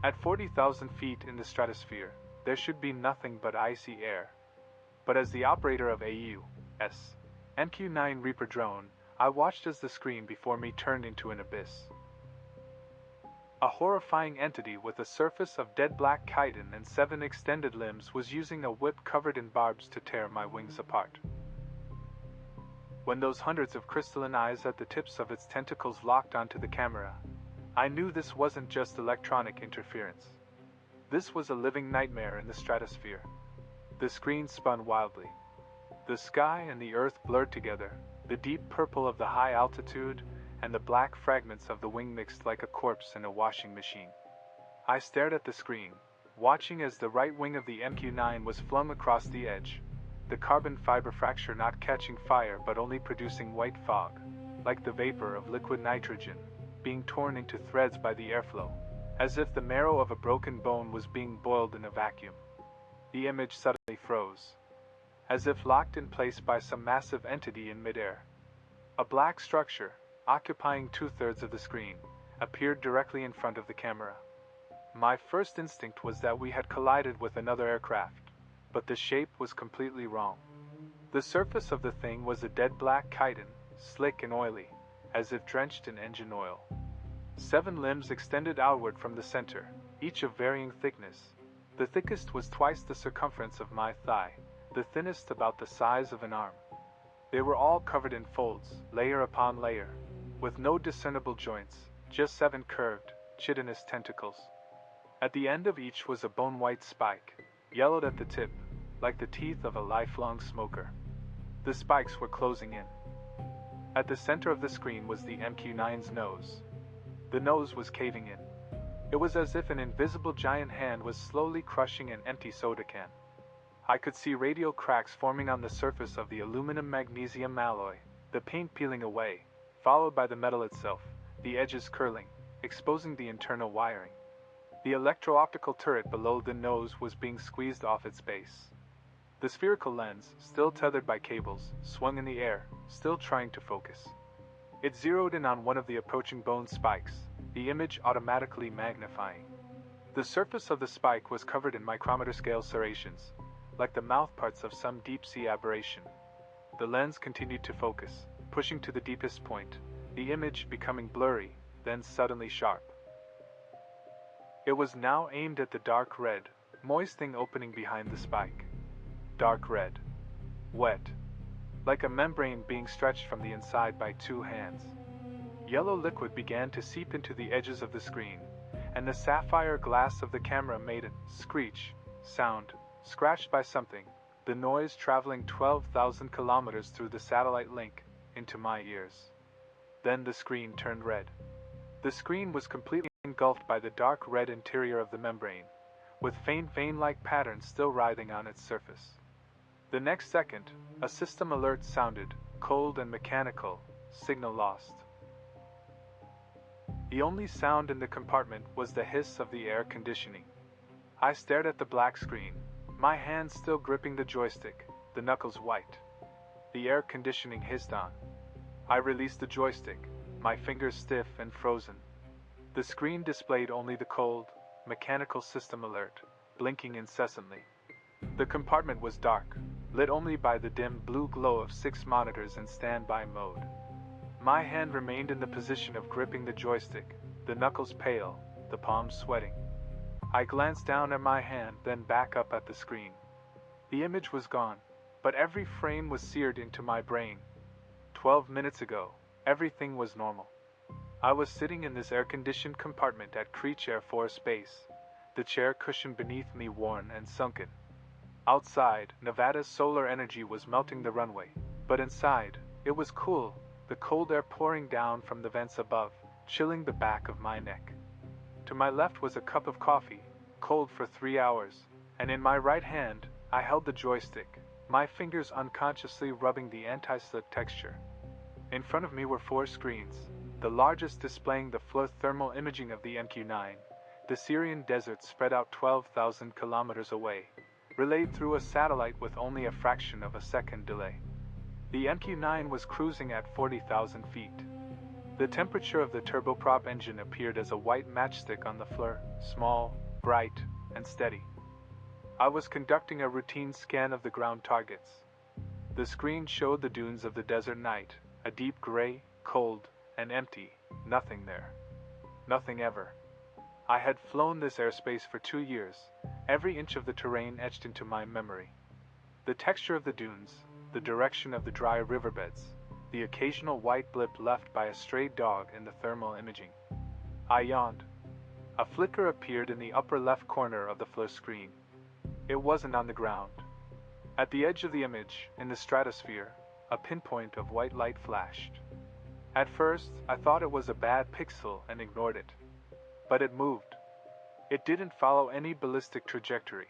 At 40,000 feet in the stratosphere, there should be nothing but icy air. But as the operator of AU-S MQ-9 Reaper drone, I watched as the screen before me turned into an abyss. A horrifying entity with a surface of dead black chitin and 7 extended limbs was using a whip covered in barbs to tear my wings apart. When those hundreds of crystalline eyes at the tips of its tentacles locked onto the camera, I knew this wasn't just electronic interference. This was a living nightmare in the stratosphere. The screen spun wildly. The sky and the earth blurred together, the deep purple of the high altitude and the black fragments of the wing mixed like a corpse in a washing machine. I stared at the screen, watching as the right wing of the MQ-9 was flung across the edge, the carbon fiber fracture not catching fire but only producing white fog, like the vapor of liquid nitrogen, being torn into threads by the airflow, as if the marrow of a broken bone was being boiled in a vacuum. The image suddenly froze, as if locked in place by some massive entity in midair. A black structure, occupying 2/3 of the screen, appeared directly in front of the camera. My first instinct was that we had collided with another aircraft, but the shape was completely wrong. The surface of the thing was a dead black chitin, slick and oily, as if drenched in engine oil. 7 limbs extended outward from the center, each of varying thickness. The thickest was twice the circumference of my thigh, the thinnest about the size of an arm. They were all covered in folds, layer upon layer, with no discernible joints, just 7 curved, chitinous tentacles. At the end of each was a bone-white spike, yellowed at the tip, like the teeth of a lifelong smoker. The spikes were closing in. At the center of the screen was the MQ-9's nose. The nose was caving in. It was as if an invisible giant hand was slowly crushing an empty soda can. I could see radial cracks forming on the surface of the aluminum-magnesium alloy, the paint peeling away, followed by the metal itself, the edges curling, exposing the internal wiring. The electro-optical turret below the nose was being squeezed off its base. The spherical lens, still tethered by cables, swung in the air, still trying to focus. It zeroed in on one of the approaching bone spikes, the image automatically magnifying. The surface of the spike was covered in micrometer-scale serrations, like the mouthparts of some deep-sea aberration. The lens continued to focus, pushing to the deepest point, the image becoming blurry, then suddenly sharp. It was now aimed at the dark red, moist thing opening behind the spike. Dark red. Wet. Like a membrane being stretched from the inside by 2 hands. Yellow liquid began to seep into the edges of the screen, and the sapphire glass of the camera made a screech sound, scratched by something, the noise traveling 12,000 kilometers through the satellite link into my ears. Then the screen turned red. The screen was completely engulfed by the dark red interior of the membrane, with faint vein-like patterns still writhing on its surface. The next second, a system alert sounded, cold and mechanical, signal lost. The only sound in the compartment was the hiss of the air conditioning. I stared at the black screen, my hand still gripping the joystick, the knuckles white. The air conditioning hissed on. I released the joystick, my fingers stiff and frozen. The screen displayed only the cold, mechanical system alert, blinking incessantly. The compartment was dark, lit only by the dim blue glow of 6 monitors in standby mode. My hand remained in the position of gripping the joystick, the knuckles pale, the palms sweating. I glanced down at my hand, then back up at the screen. The image was gone, but every frame was seared into my brain. 12 minutes ago, everything was normal. I was sitting in this air-conditioned compartment at Creech Air Force Base, the chair cushion beneath me worn and sunken. Outside, Nevada's solar energy was melting the runway, but inside, it was cool, the cold air pouring down from the vents above, chilling the back of my neck. To my left was a cup of coffee, cold for 3 hours, and in my right hand, I held the joystick, my fingers unconsciously rubbing the anti-slip texture. In front of me were 4 screens, the largest displaying the flood thermal imaging of the MQ-9, the Syrian desert spread out 12,000 kilometers away, relayed through a satellite with only a fraction of a second delay. The MQ-9 was cruising at 40,000 feet. The temperature of the turboprop engine appeared as a white matchstick on the floor, small, bright, and steady. I was conducting a routine scan of the ground targets. The screen showed the dunes of the desert night, a deep gray, cold, and empty, nothing there. Nothing ever. I had flown this airspace for 2 years, every inch of the terrain etched into my memory. The texture of the dunes, the direction of the dry riverbeds, the occasional white blip left by a stray dog in the thermal imaging. I yawned. A flicker appeared in the upper left corner of the FLIR screen. It wasn't on the ground. At the edge of the image, in the stratosphere, a pinpoint of white light flashed. At first, I thought it was a bad pixel and ignored it. But it moved. It didn't follow any ballistic trajectory.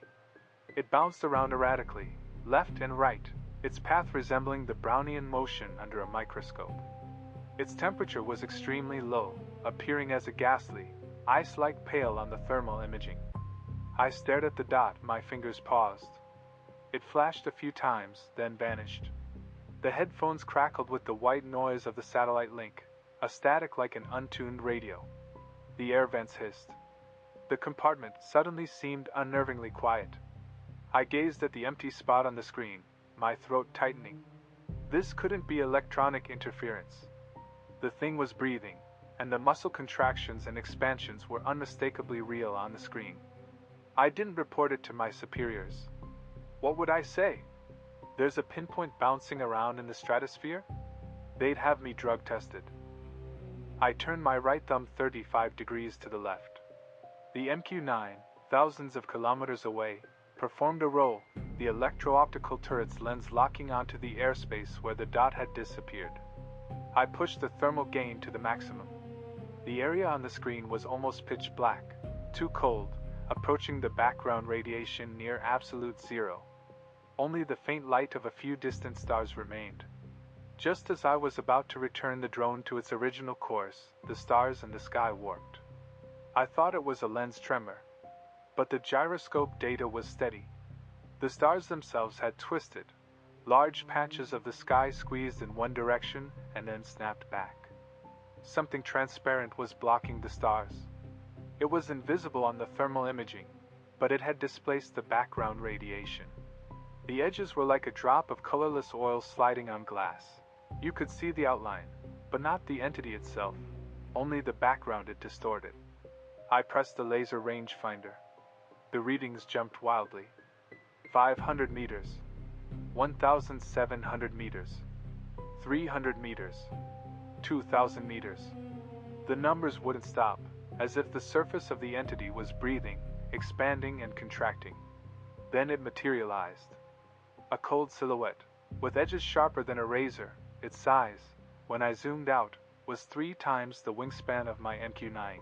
It bounced around erratically, left and right, its path resembling the Brownian motion under a microscope. Its temperature was extremely low, appearing as a ghastly, ice-like pale on the thermal imaging. I stared at the dot, my fingers paused. It flashed a few times, then vanished. The headphones crackled with the white noise of the satellite link, a static like an untuned radio. The air vents hissed. The compartment suddenly seemed unnervingly quiet. I gazed at the empty spot on the screen, my throat tightening. This couldn't be electronic interference. The thing was breathing, and the muscle contractions and expansions were unmistakably real on the screen. I didn't report it to my superiors. What would I say? There's a pinpoint bouncing around in the stratosphere? They'd have me drug tested. I turned my right thumb 35 degrees to the left. The MQ-9, thousands of kilometers away, performed a roll, the electro-optical turret's lens locking onto the airspace where the dot had disappeared. I pushed the thermal gain to the maximum. The area on the screen was almost pitch black, too cold, approaching the background radiation near absolute zero. Only the faint light of a few distant stars remained. Just as I was about to return the drone to its original course, the stars and the sky warped. I thought it was a lens tremor, but the gyroscope data was steady. The stars themselves had twisted, large patches of the sky squeezed in one direction and then snapped back. Something transparent was blocking the stars. It was invisible on the thermal imaging, but it had displaced the background radiation. The edges were like a drop of colorless oil sliding on glass. You could see the outline, but not the entity itself, only the background it distorted. I pressed the laser rangefinder. The readings jumped wildly. 500 meters, 1,700 meters, 300 meters, 2,000 meters. The numbers wouldn't stop, as if the surface of the entity was breathing, expanding and contracting. Then it materialized. A cold silhouette, with edges sharper than a razor. Its size, when I zoomed out, was 3 times the wingspan of my MQ-9.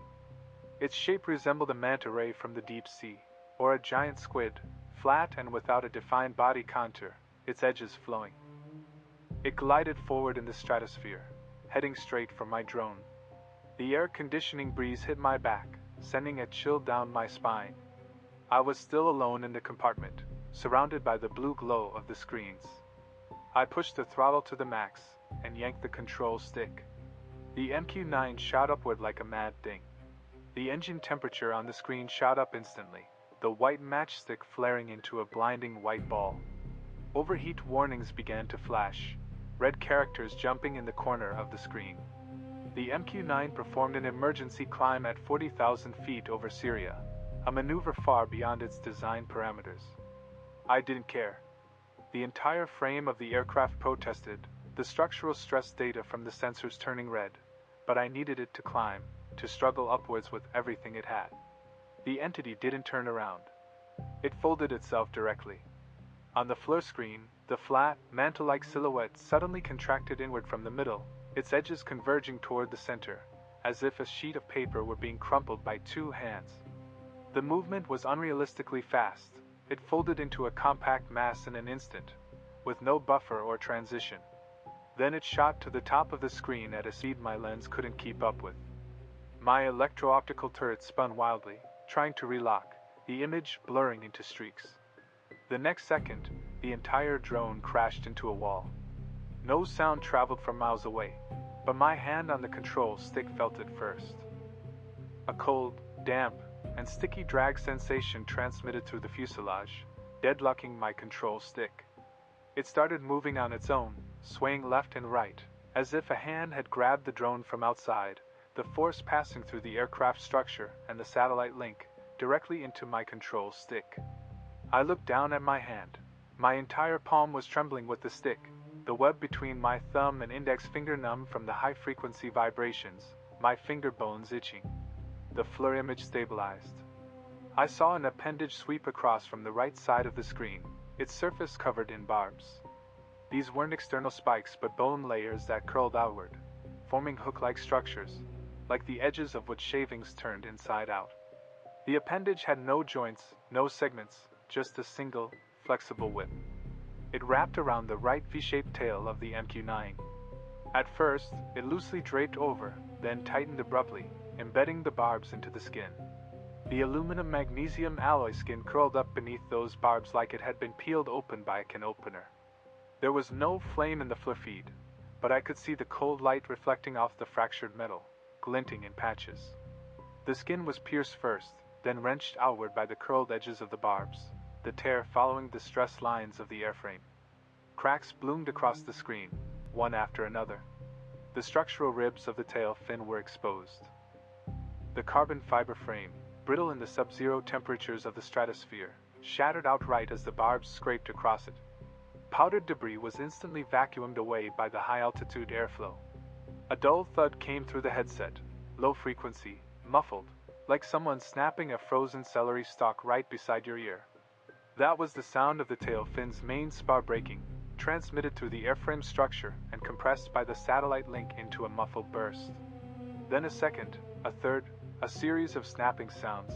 Its shape resembled a manta ray from the deep sea, or a giant squid, flat and without a defined body contour, its edges flowing. It glided forward in the stratosphere, heading straight for my drone. The air conditioning breeze hit my back, sending a chill down my spine. I was still alone in the compartment, surrounded by the blue glow of the screens. I pushed the throttle to the max and yanked the control stick. The MQ-9 shot upward like a mad thing. The engine temperature on the screen shot up instantly, the white matchstick flaring into a blinding white ball. Overheat warnings began to flash, red characters jumping in the corner of the screen. The MQ-9 performed an emergency climb at 40,000 feet over Syria, a maneuver far beyond its design parameters. I didn't care. The entire frame of the aircraft protested, the structural stress data from the sensors turning red, but I needed it to climb, to struggle upwards with everything it had. The entity didn't turn around. It folded itself directly. On the FLIR screen, the flat, mantle-like silhouette suddenly contracted inward from the middle, its edges converging toward the center, as if a sheet of paper were being crumpled by 2 hands. The movement was unrealistically fast. It folded into a compact mass in an instant, with no buffer or transition. Then it shot to the top of the screen at a speed my lens couldn't keep up with. My electro-optical turret spun wildly, trying to relock, the image blurring into streaks. The next second, the entire drone crashed into a wall. No sound traveled from miles away, but my hand on the control stick felt it first. A cold, damp, and sticky drag sensation transmitted through the fuselage, deadlocking my control stick. It started moving on its own, swaying left and right, as if a hand had grabbed the drone from outside, the force passing through the aircraft structure and the satellite link directly into my control stick. I looked down at my hand. My entire palm was trembling with the stick, the web between my thumb and index finger numb from the high-frequency vibrations, my finger bones itching. The FLIR image stabilized. I saw an appendage sweep across from the right side of the screen, its surface covered in barbs. These weren't external spikes but bone layers that curled outward, forming hook-like structures, like the edges of which shavings turned inside out. The appendage had no joints, no segments, just a single, flexible whip. It wrapped around the right V-shaped tail of the MQ-9. At first, it loosely draped over, then tightened abruptly, embedding the barbs into the skin. The aluminum-magnesium alloy skin curled up beneath those barbs like it had been peeled open by a can opener. There was no flame in the FLIR feed, but I could see the cold light reflecting off the fractured metal, glinting in patches. The skin was pierced first, then wrenched outward by the curled edges of the barbs, the tear following the stress lines of the airframe. Cracks bloomed across the screen, one after another. The structural ribs of the tail fin were exposed. The carbon fiber frame, brittle in the sub-zero temperatures of the stratosphere, shattered outright as the barbs scraped across it. Powdered debris was instantly vacuumed away by the high-altitude airflow. A dull thud came through the headset, low frequency, muffled, like someone snapping a frozen celery stalk right beside your ear. That was the sound of the tail fin's main spar breaking, transmitted through the airframe structure and compressed by the satellite link into a muffled burst. Then a second, a third, a series of snapping sounds.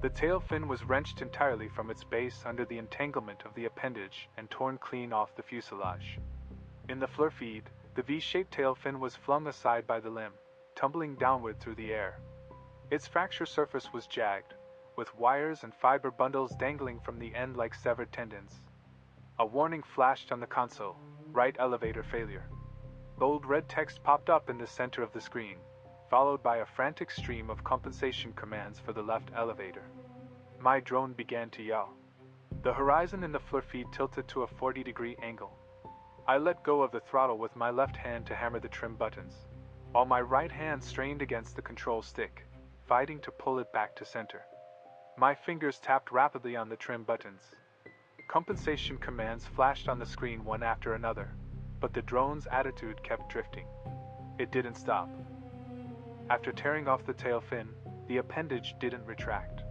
The tail fin was wrenched entirely from its base under the entanglement of the appendage and torn clean off the fuselage. In the FLIR feed, the V-shaped tail fin was flung aside by the limb, tumbling downward through the air. Its fracture surface was jagged, with wires and fiber bundles dangling from the end like severed tendons. A warning flashed on the console, right elevator failure. Bold red text popped up in the center of the screen, followed by a frantic stream of compensation commands for the left elevator. My drone began to yaw. The horizon in the FLIR feed tilted to a 40-degree angle. I let go of the throttle with my left hand to hammer the trim buttons, while my right hand strained against the control stick, fighting to pull it back to center. My fingers tapped rapidly on the trim buttons. Compensation commands flashed on the screen one after another, but the drone's attitude kept drifting. It didn't stop. After tearing off the tail fin, the appendage didn't retract.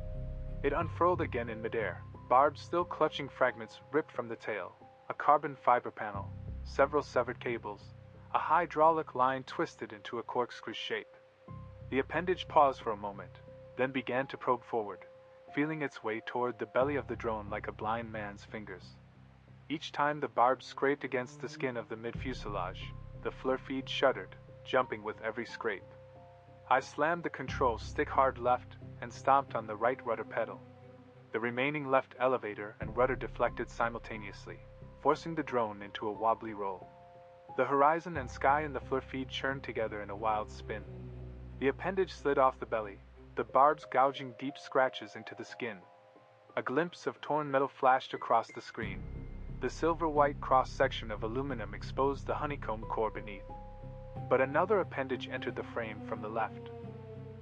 It unfurled again in midair, barbs still clutching fragments ripped from the tail, a carbon fiber panel, several severed cables, a hydraulic line twisted into a corkscrew shape. The appendage paused for a moment, then began to probe forward, feeling its way toward the belly of the drone like a blind man's fingers. Each time the barbs scraped against the skin of the mid-fuselage, the FLIR feed shuddered, jumping with every scrape. I slammed the control stick hard left and stomped on the right rudder pedal. The remaining left elevator and rudder deflected simultaneously, forcing the drone into a wobbly roll. The horizon and sky in the FLIR feed churned together in a wild spin. The appendage slid off the belly, the barbs gouging deep scratches into the skin. A glimpse of torn metal flashed across the screen. The silver-white cross-section of aluminum exposed the honeycomb core beneath. But another appendage entered the frame from the left.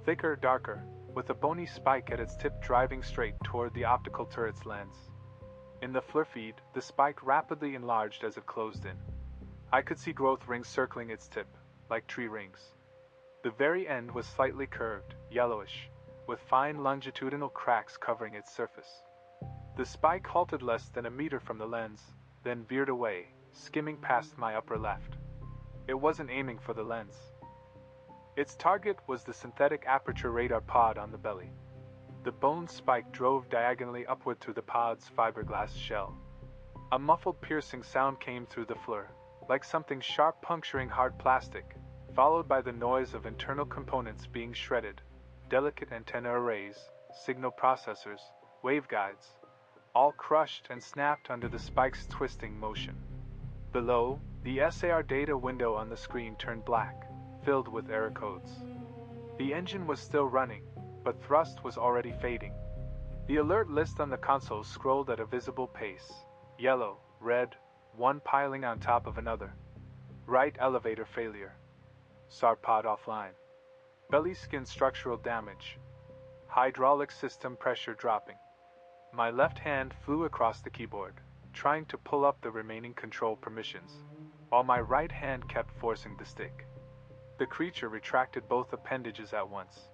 Thicker, darker, with a bony spike at its tip driving straight toward the optical turret's lens. In the FLIR feed, the spike rapidly enlarged as it closed in. I could see growth rings circling its tip, like tree rings. The very end was slightly curved, yellowish, with fine longitudinal cracks covering its surface. The spike halted less than a meter from the lens, then veered away, skimming past my upper left. It wasn't aiming for the lens. Its target was the synthetic aperture radar pod on the belly. The bone spike drove diagonally upward through the pod's fiberglass shell. A muffled piercing sound came through the FLIR, like something sharp puncturing hard plastic, followed by the noise of internal components being shredded, delicate antenna arrays, signal processors, waveguides, all crushed and snapped under the spike's twisting motion. Below, The SAR data window on the screen turned black, filled with error codes. The engine was still running, but thrust was already fading. The alert list on the console scrolled at a visible pace. Yellow, red, one piling on top of another. Right elevator failure. SAR pod offline. Belly skin structural damage. Hydraulic system pressure dropping. My left hand flew across the keyboard, trying to pull up the remaining control permissions, while my right hand kept forcing the stick. The creature retracted both appendages at once.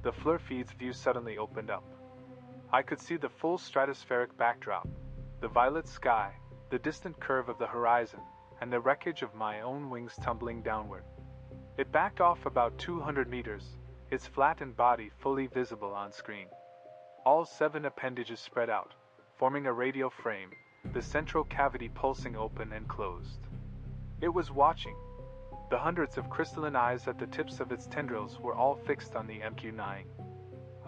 The FLIR feed's view suddenly opened up. I could see the full stratospheric backdrop, the violet sky, the distant curve of the horizon, and the wreckage of my own wings tumbling downward. It backed off about 200 meters, its flattened body fully visible on screen. All 7 appendages spread out, forming a radial frame, the central cavity pulsing open and closed. It was watching. The hundreds of crystalline eyes at the tips of its tendrils were all fixed on the MQ-9.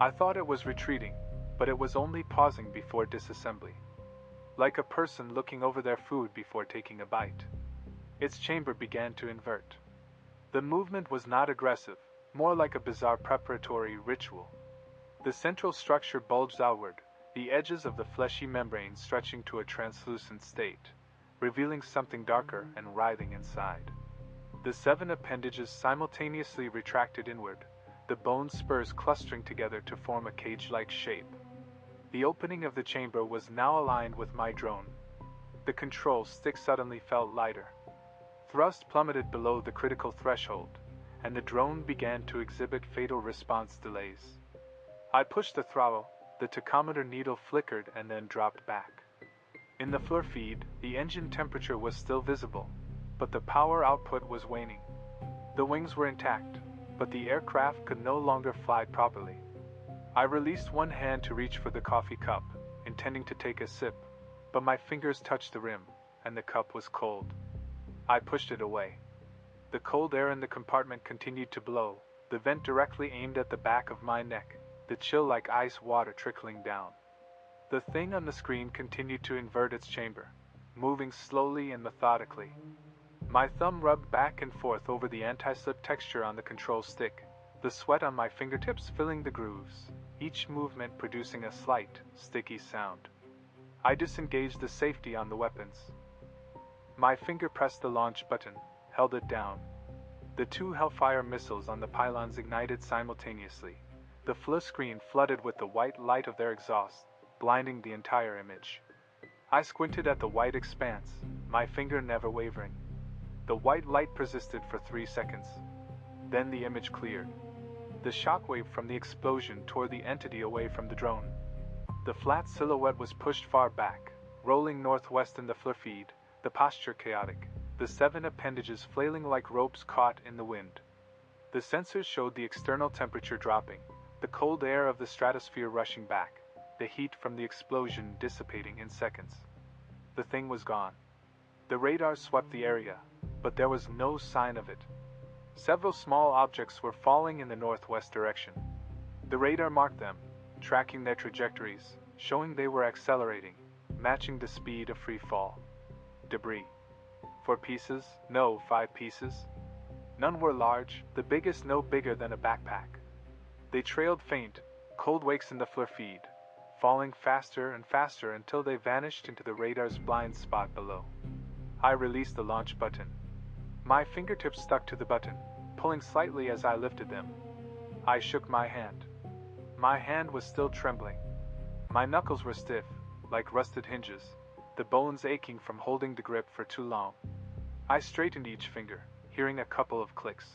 I thought it was retreating, but it was only pausing before disassembly. Like a person looking over their food before taking a bite. Its chamber began to invert. The movement was not aggressive, more like a bizarre preparatory ritual. The central structure bulged outward, the edges of the fleshy membrane stretching to a translucent state, revealing something darker and writhing inside. The 7 appendages simultaneously retracted inward, the bone spurs clustering together to form a cage-like shape. The opening of the chamber was now aligned with my drone. The control stick suddenly felt lighter. Thrust plummeted below the critical threshold, and the drone began to exhibit fatal response delays. I pushed the throttle, the tachometer needle flickered and then dropped back. In the FLIR feed, the engine temperature was still visible, but the power output was waning. The wings were intact, but the aircraft could no longer fly properly. I released one hand to reach for the coffee cup, intending to take a sip, but my fingers touched the rim, and the cup was cold. I pushed it away. The cold air in the compartment continued to blow, the vent directly aimed at the back of my neck, the chill like ice water trickling down. The thing on the screen continued to invert its chamber, moving slowly and methodically. My thumb rubbed back and forth over the anti-slip texture on the control stick, the sweat on my fingertips filling the grooves, each movement producing a slight, sticky sound. I disengaged the safety on the weapons. My finger pressed the launch button, held it down. The 2 Hellfire missiles on the pylons ignited simultaneously. The FLIR screen flooded with the white light of their exhaust, blinding the entire image. I squinted at the white expanse, my finger never wavering. The white light persisted for 3 seconds. Then the image cleared. The shockwave from the explosion tore the entity away from the drone. The flat silhouette was pushed far back, rolling northwest in the FLIR feed, the posture chaotic, the 7 appendages flailing like ropes caught in the wind. The sensors showed the external temperature dropping, the cold air of the stratosphere rushing back, the heat from the explosion dissipating in seconds. The thing was gone. The radar swept the area, but there was no sign of it. Several small objects were falling in the northwest direction. The radar marked them, tracking their trajectories, showing they were accelerating, matching the speed of free fall. Debris. 4 pieces? No, 5 pieces. None were large, the biggest no bigger than a backpack. They trailed faint, cold wakes in the FLIR feed, falling faster and faster until they vanished into the radar's blind spot below. I released the launch button. My fingertips stuck to the button, pulling slightly as I lifted them. I shook my hand. My hand was still trembling. My knuckles were stiff, like rusted hinges, the bones aching from holding the grip for too long. I straightened each finger, hearing a couple of clicks.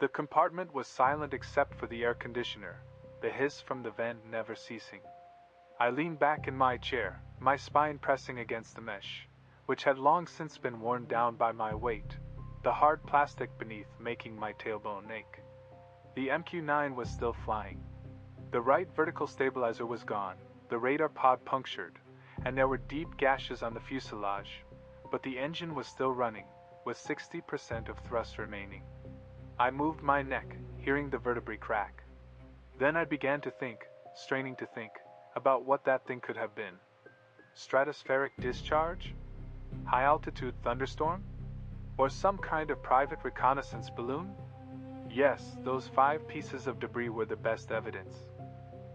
The compartment was silent except for the air conditioner, the hiss from the vent never ceasing. I leaned back in my chair, my spine pressing against the mesh, which had long since been worn down by my weight, the hard plastic beneath making my tailbone ache. The MQ-9 was still flying. The right vertical stabilizer was gone, the radar pod punctured, and there were deep gashes on the fuselage, but the engine was still running, with 60% of thrust remaining. I moved my neck, hearing the vertebrae crack. Then I began to think, straining to think, about what that thing could have been. Stratospheric discharge? High-altitude thunderstorm? Or some kind of private reconnaissance balloon? Yes, those 5 pieces of debris were the best evidence.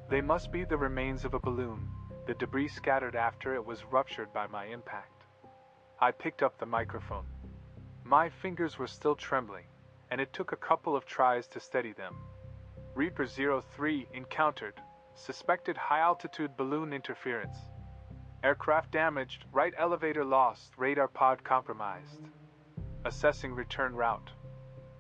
They must be the remains of a balloon, the debris scattered after it was ruptured by my impact. I picked up the microphone. My fingers were still trembling, and it took a couple of tries to steady them. Reaper 03 encountered. Suspected high-altitude balloon interference. Aircraft damaged, right elevator lost, radar pod compromised. Assessing return route.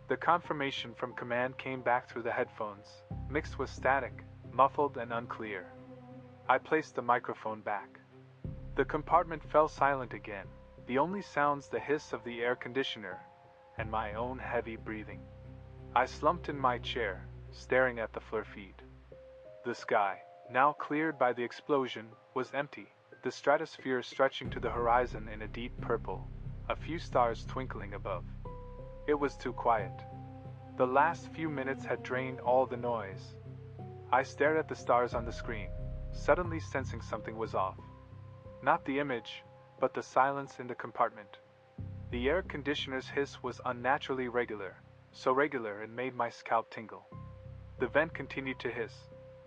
The confirmation from command came back through the headphones, mixed with static, muffled and unclear. I placed the microphone back. The compartment fell silent again, the only sounds the hiss of the air conditioner and my own heavy breathing. I slumped in my chair, staring at the FLIR feed. The sky, now cleared by the explosion, was empty, the stratosphere stretching to the horizon in a deep purple, a few stars twinkling above. It was too quiet. The last few minutes had drained all the noise. I stared at the stars on the screen, suddenly sensing something was off. Not the image, but the silence in the compartment. The air conditioner's hiss was unnaturally regular, so regular it made my scalp tingle. The vent continued to hiss,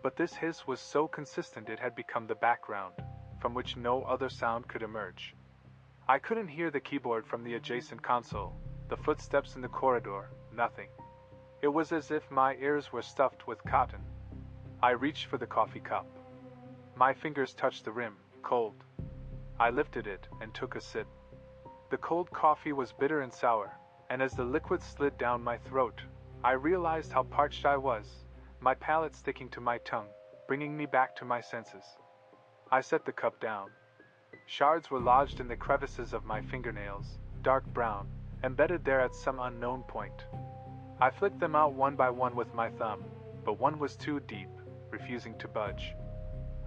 but this hiss was so consistent it had become the background, from which no other sound could emerge. I couldn't hear the keyboard from the adjacent console, the footsteps in the corridor, nothing. It was as if my ears were stuffed with cotton. I reached for the coffee cup. My fingers touched the rim, cold. I lifted it and took a sip. The cold coffee was bitter and sour, and as the liquid slid down my throat, I realized how parched I was, my palate sticking to my tongue, bringing me back to my senses. I set the cup down. Shards were lodged in the crevices of my fingernails, dark brown, embedded there at some unknown point. I flicked them out one by one with my thumb, but one was too deep, refusing to budge.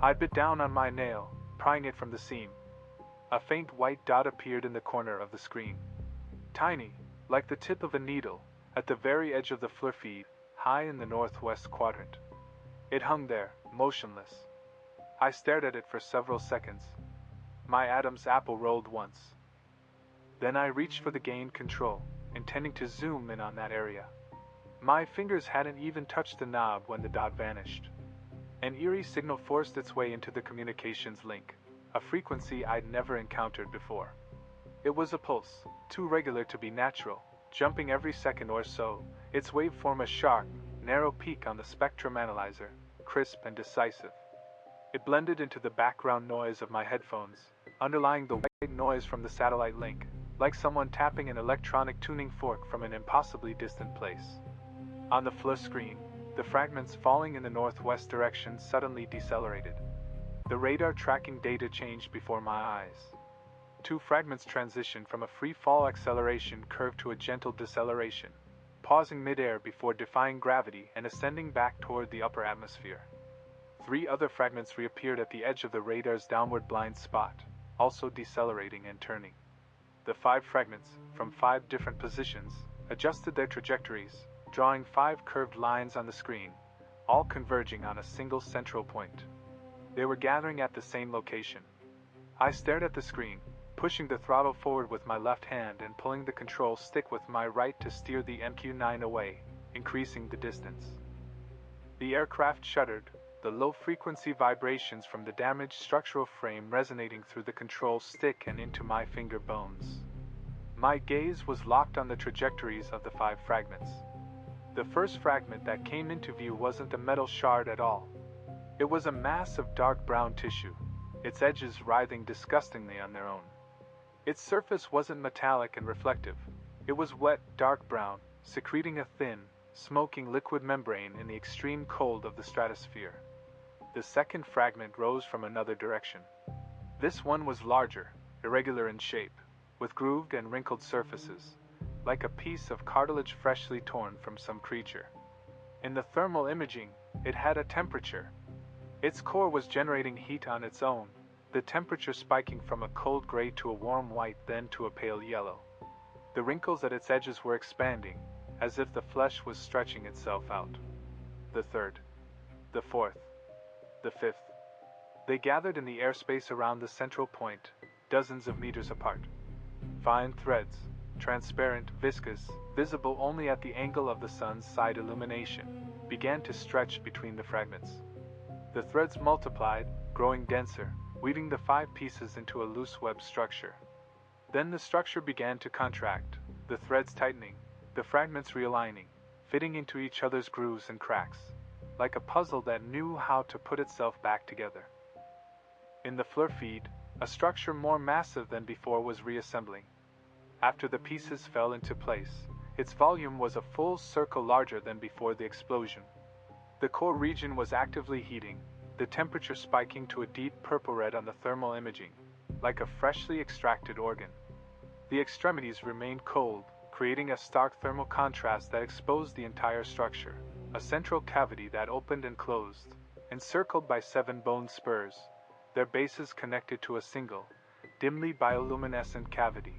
I bit down on my nail, prying it from the seam. A faint white dot appeared in the corner of the screen. Tiny, like the tip of a needle, at the very edge of the FLIR feed, high in the northwest quadrant. It hung there, motionless. I stared at it for several seconds. My Adam's apple rolled once. Then I reached for the gain control, intending to zoom in on that area. My fingers hadn't even touched the knob when the dot vanished. An eerie signal forced its way into the communications link, a frequency I'd never encountered before. It was a pulse, too regular to be natural, jumping every second or so, its waveform a sharp, narrow peak on the spectrum analyzer, crisp and decisive. It blended into the background noise of my headphones, underlying the white noise from the satellite link, like someone tapping an electronic tuning fork from an impossibly distant place. On the FLIR screen, the fragments falling in the northwest direction suddenly decelerated. The radar tracking data changed before my eyes. 2 fragments transitioned from a free-fall acceleration curve to a gentle deceleration, pausing midair before defying gravity and ascending back toward the upper atmosphere. 3 other fragments reappeared at the edge of the radar's downward blind spot, also decelerating and turning. The 5 fragments, from 5 different positions, adjusted their trajectories, drawing 5 curved lines on the screen, all converging on a single central point. They were gathering at the same location. I stared at the screen, pushing the throttle forward with my left hand and pulling the control stick with my right to steer the MQ-9 away, increasing the distance. The aircraft shuddered, the low-frequency vibrations from the damaged structural frame resonating through the control stick and into my finger bones. My gaze was locked on the trajectories of the 5 fragments. The first fragment that came into view wasn't a metal shard at all. It was a mass of dark brown tissue, its edges writhing disgustingly on their own. Its surface wasn't metallic and reflective. It was wet, dark brown, secreting a thin, smoking liquid membrane in the extreme cold of the stratosphere. The second fragment rose from another direction. This one was larger, irregular in shape, with grooved and wrinkled surfaces, like a piece of cartilage freshly torn from some creature. In the thermal imaging, it had a temperature. Its core was generating heat on its own, the temperature spiking from a cold gray to a warm white, then to a pale yellow. The wrinkles at its edges were expanding, as if the flesh was stretching itself out. The third, the fourth, the fifth. They gathered in the airspace around the central point, dozens of meters apart. Fine threads, transparent, viscous, visible only at the angle of the sun's side illumination, began to stretch between the fragments. The threads multiplied, growing denser, weaving the 5 pieces into a loose web structure. Then the structure began to contract, the threads tightening, the fragments realigning, fitting into each other's grooves and cracks, like a puzzle that knew how to put itself back together. In the fleur feed, a structure more massive than before was reassembling. After the pieces fell into place, its volume was a full circle larger than before the explosion. The core region was actively heating, the temperature spiking to a deep purple-red on the thermal imaging, like a freshly extracted organ. The extremities remained cold, creating a stark thermal contrast that exposed the entire structure, a central cavity that opened and closed, encircled by 7 bone spurs, their bases connected to a single, dimly bioluminescent cavity.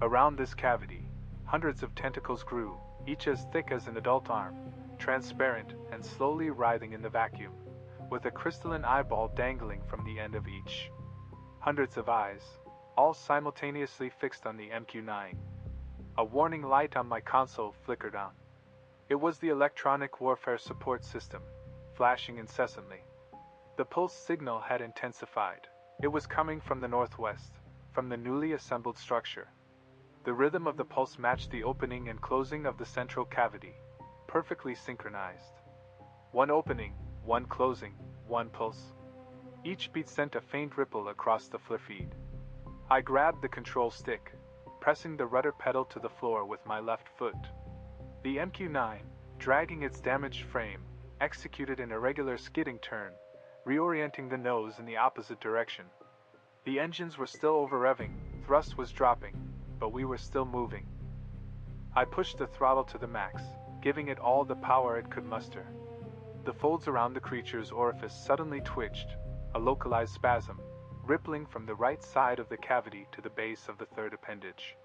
Around this cavity, hundreds of tentacles grew, each as thick as an adult arm, transparent and slowly writhing in the vacuum, with a crystalline eyeball dangling from the end of each. Hundreds of eyes, all simultaneously fixed on the MQ-9. A warning light on my console flickered on. It was the electronic warfare support system, flashing incessantly. The pulse signal had intensified. It was coming from the northwest, from the newly assembled structure. The rhythm of the pulse matched the opening and closing of the central cavity, perfectly synchronized. One opening, one closing, one pulse. Each beat sent a faint ripple across the fleur feed. I grabbed the control stick, pressing the rudder pedal to the floor with my left foot. The MQ-9, dragging its damaged frame, executed an irregular skidding turn, reorienting the nose in the opposite direction. The engines were still over-revving, thrust was dropping, but we were still moving. I pushed the throttle to the max, giving it all the power it could muster. The folds around the creature's orifice suddenly twitched, a localized spasm, rippling from the right side of the cavity to the base of the third appendage.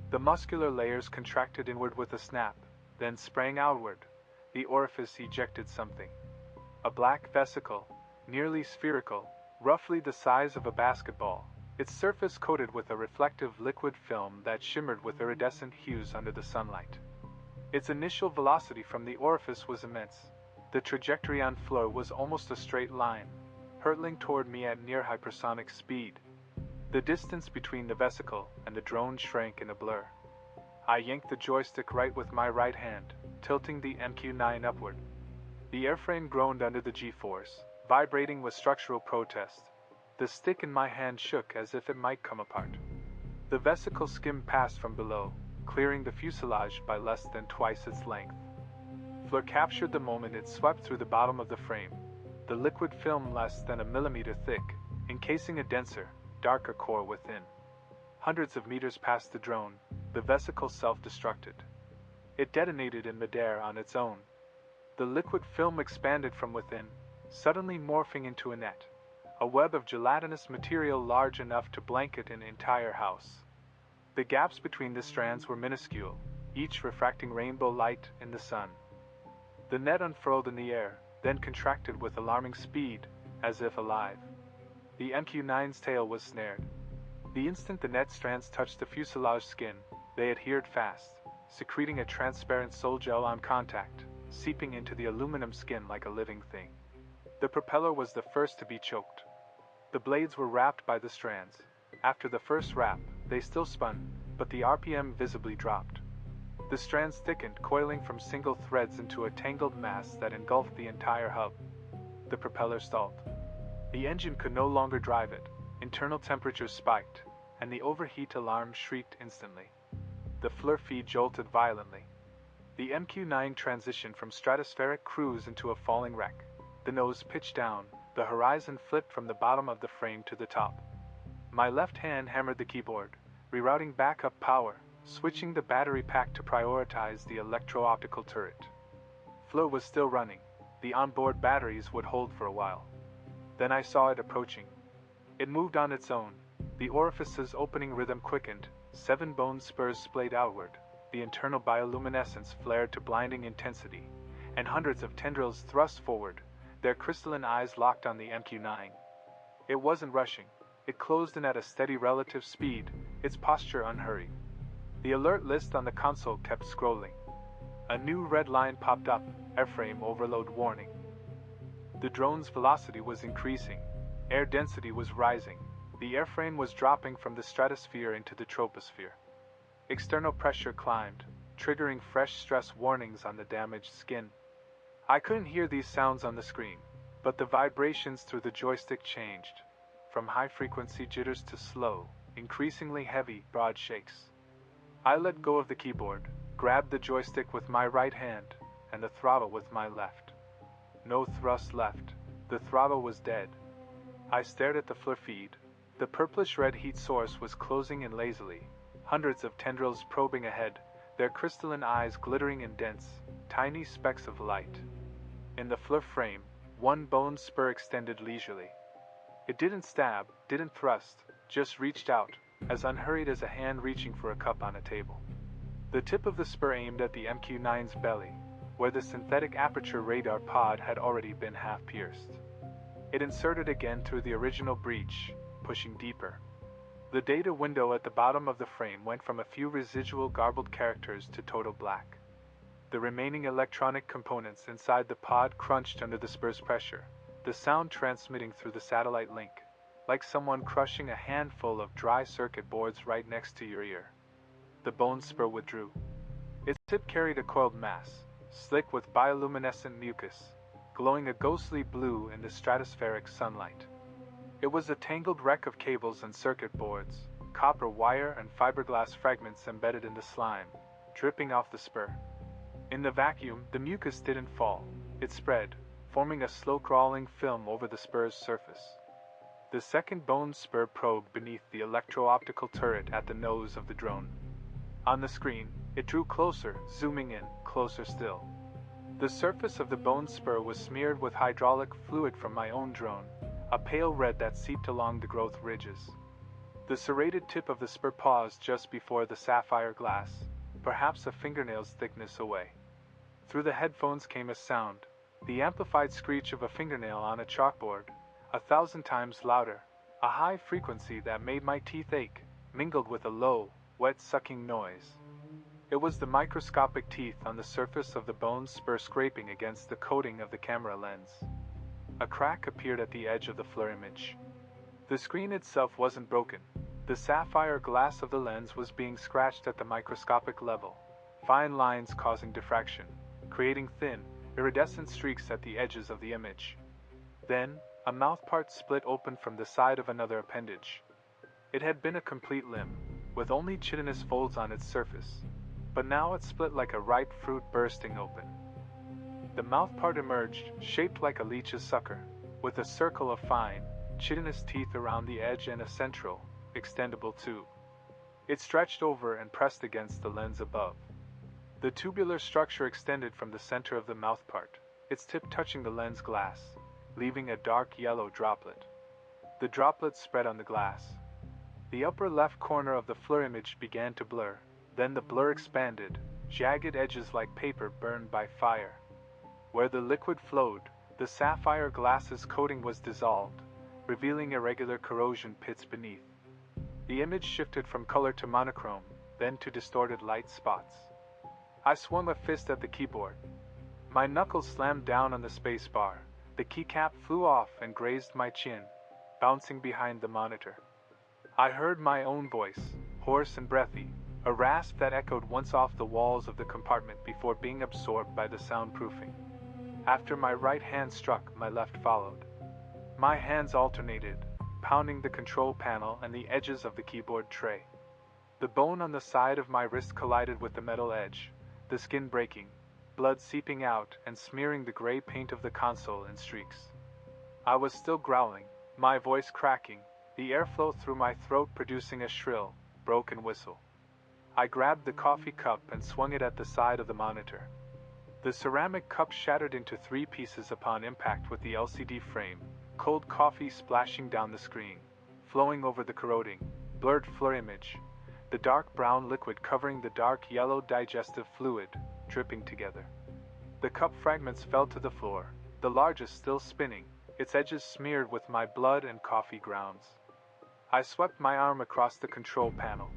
The muscular layers contracted inward with a snap, then sprang outward. The orifice ejected something. A black vesicle, nearly spherical, roughly the size of a basketball, its surface coated with a reflective liquid film that shimmered with iridescent hues under the sunlight. Its initial velocity from the orifice was immense. The trajectory on floor was almost a straight line, hurtling toward me at near hypersonic speed. The distance between the vesicle and the drone shrank in a blur. I yanked the joystick right with my right hand, tilting the MQ-9 upward. The airframe groaned under the G-force, vibrating with structural protest. The stick in my hand shook as if it might come apart. The vesicle skimmed past from below, clearing the fuselage by less than twice its length. Fleur captured the moment it swept through the bottom of the frame, the liquid film less than a millimeter thick, encasing a denser, darker core within. Hundreds of meters past the drone, the vesicle self-destructed. It detonated in midair on its own. The liquid film expanded from within, suddenly morphing into a net, a web of gelatinous material large enough to blanket an entire house. The gaps between the strands were minuscule, each refracting rainbow light in the sun. The net unfurled in the air, then contracted with alarming speed, as if alive. The MQ-9's tail was snared. The instant the net strands touched the fuselage skin, they adhered fast, secreting a transparent sol gel on contact, seeping into the aluminum skin like a living thing. The propeller was the first to be choked. The blades were wrapped by the strands. After the first wrap, they still spun, but the RPM visibly dropped. The strands thickened, coiling from single threads into a tangled mass that engulfed the entire hub. The propeller stalled. The engine could no longer drive it. Internal temperatures spiked, and the overheat alarm shrieked instantly. The fleur feed jolted violently. The MQ-9 transitioned from stratospheric cruise into a falling wreck. The nose pitched down, the horizon flipped from the bottom of the frame to the top. My left hand hammered the keyboard, rerouting backup power, switching the battery pack to prioritize the electro-optical turret. Fleur was still running. The onboard batteries would hold for a while. Then I saw it approaching. It moved on its own. The orifice's opening rhythm quickened, 7 bone spurs splayed outward, the internal bioluminescence flared to blinding intensity, and hundreds of tendrils thrust forward, their crystalline eyes locked on the MQ-9. It wasn't rushing. It closed in at a steady relative speed, its posture unhurried. The alert list on the console kept scrolling. A new red line popped up, airframe overload warning. The drone's velocity was increasing, air density was rising, the airframe was dropping from the stratosphere into the troposphere. External pressure climbed, triggering fresh stress warnings on the damaged skin. I couldn't hear these sounds on the screen, but the vibrations through the joystick changed, from high-frequency jitters to slow, increasingly heavy, broad shakes. I let go of the keyboard, grabbed the joystick with my right hand, and the throttle with my left. No thrust left. The throttle was dead. I stared at the FLIR feed. The purplish-red heat source was closing in lazily, hundreds of tendrils probing ahead, their crystalline eyes glittering in dense, tiny specks of light. In the FLIR frame, one bone spur extended leisurely. It didn't stab, didn't thrust, just reached out, as unhurried as a hand reaching for a cup on a table. The tip of the spur aimed at the MQ-9's belly, where the synthetic aperture radar pod had already been half pierced. It inserted again through the original breach, pushing deeper. The data window at the bottom of the frame went from a few residual garbled characters to total black. The remaining electronic components inside the pod crunched under the spur's pressure, the sound transmitting through the satellite link, like someone crushing a handful of dry circuit boards right next to your ear. The bone spur withdrew. Its tip carried a coiled mass, slick with bioluminescent mucus, glowing a ghostly blue in the stratospheric sunlight. It was a tangled wreck of cables and circuit boards, copper wire and fiberglass fragments embedded in the slime, dripping off the spur. In the vacuum, the mucus didn't fall. It spread, forming a slow-crawling film over the spur's surface. The second bone spur probed beneath the electro-optical turret at the nose of the drone. On the screen, it drew closer, zooming in, closer still. The surface of the bone spur was smeared with hydraulic fluid from my own drone, a pale red that seeped along the growth ridges. The serrated tip of the spur paused just before the sapphire glass, perhaps a fingernail's thickness away. Through the headphones came a sound, the amplified screech of a fingernail on a chalkboard, 1,000 times louder, a high frequency that made my teeth ache, mingled with a low, wet sucking noise. It was the microscopic teeth on the surface of the bone spur scraping against the coating of the camera lens. A crack appeared at the edge of the FLIR image. The screen itself wasn't broken. The sapphire glass of the lens was being scratched at the microscopic level, fine lines causing diffraction, creating thin, iridescent streaks at the edges of the image. Then, a mouthpart split open from the side of another appendage. It had been a complete limb, with only chitinous folds on its surface, but now it split like a ripe fruit bursting open. The mouthpart emerged, shaped like a leech's sucker, with a circle of fine, chitinous teeth around the edge and a central, extendable tube. It stretched over and pressed against the lens above. The tubular structure extended from the center of the mouthpart, its tip touching the lens glass, leaving a dark yellow droplet. The droplet spread on the glass. The upper left corner of the FLIR image began to blur, then the blur expanded, jagged edges like paper burned by fire. Where the liquid flowed, the sapphire glass's coating was dissolved, revealing irregular corrosion pits beneath. The image shifted from color to monochrome, then to distorted light spots. I swung a fist at the keyboard. My knuckles slammed down on the space bar. The keycap flew off and grazed my chin, bouncing behind the monitor. I heard my own voice, hoarse and breathy, a rasp that echoed once off the walls of the compartment before being absorbed by the soundproofing. After my right hand struck, my left followed. My hands alternated, pounding the control panel and the edges of the keyboard tray. The bone on the side of my wrist collided with the metal edge, the skin breaking, blood seeping out and smearing the gray paint of the console in streaks. I was still growling, my voice cracking, the airflow through my throat producing a shrill, broken whistle. I grabbed the coffee cup and swung it at the side of the monitor. The ceramic cup shattered into 3 pieces upon impact with the LCD frame, cold coffee splashing down the screen, flowing over the corroding, blurred FLIR image, the dark brown liquid covering the dark yellow digestive fluid, dripping together. The cup fragments fell to the floor, the largest still spinning, its edges smeared with my blood and coffee grounds. I swept my arm across the control panel,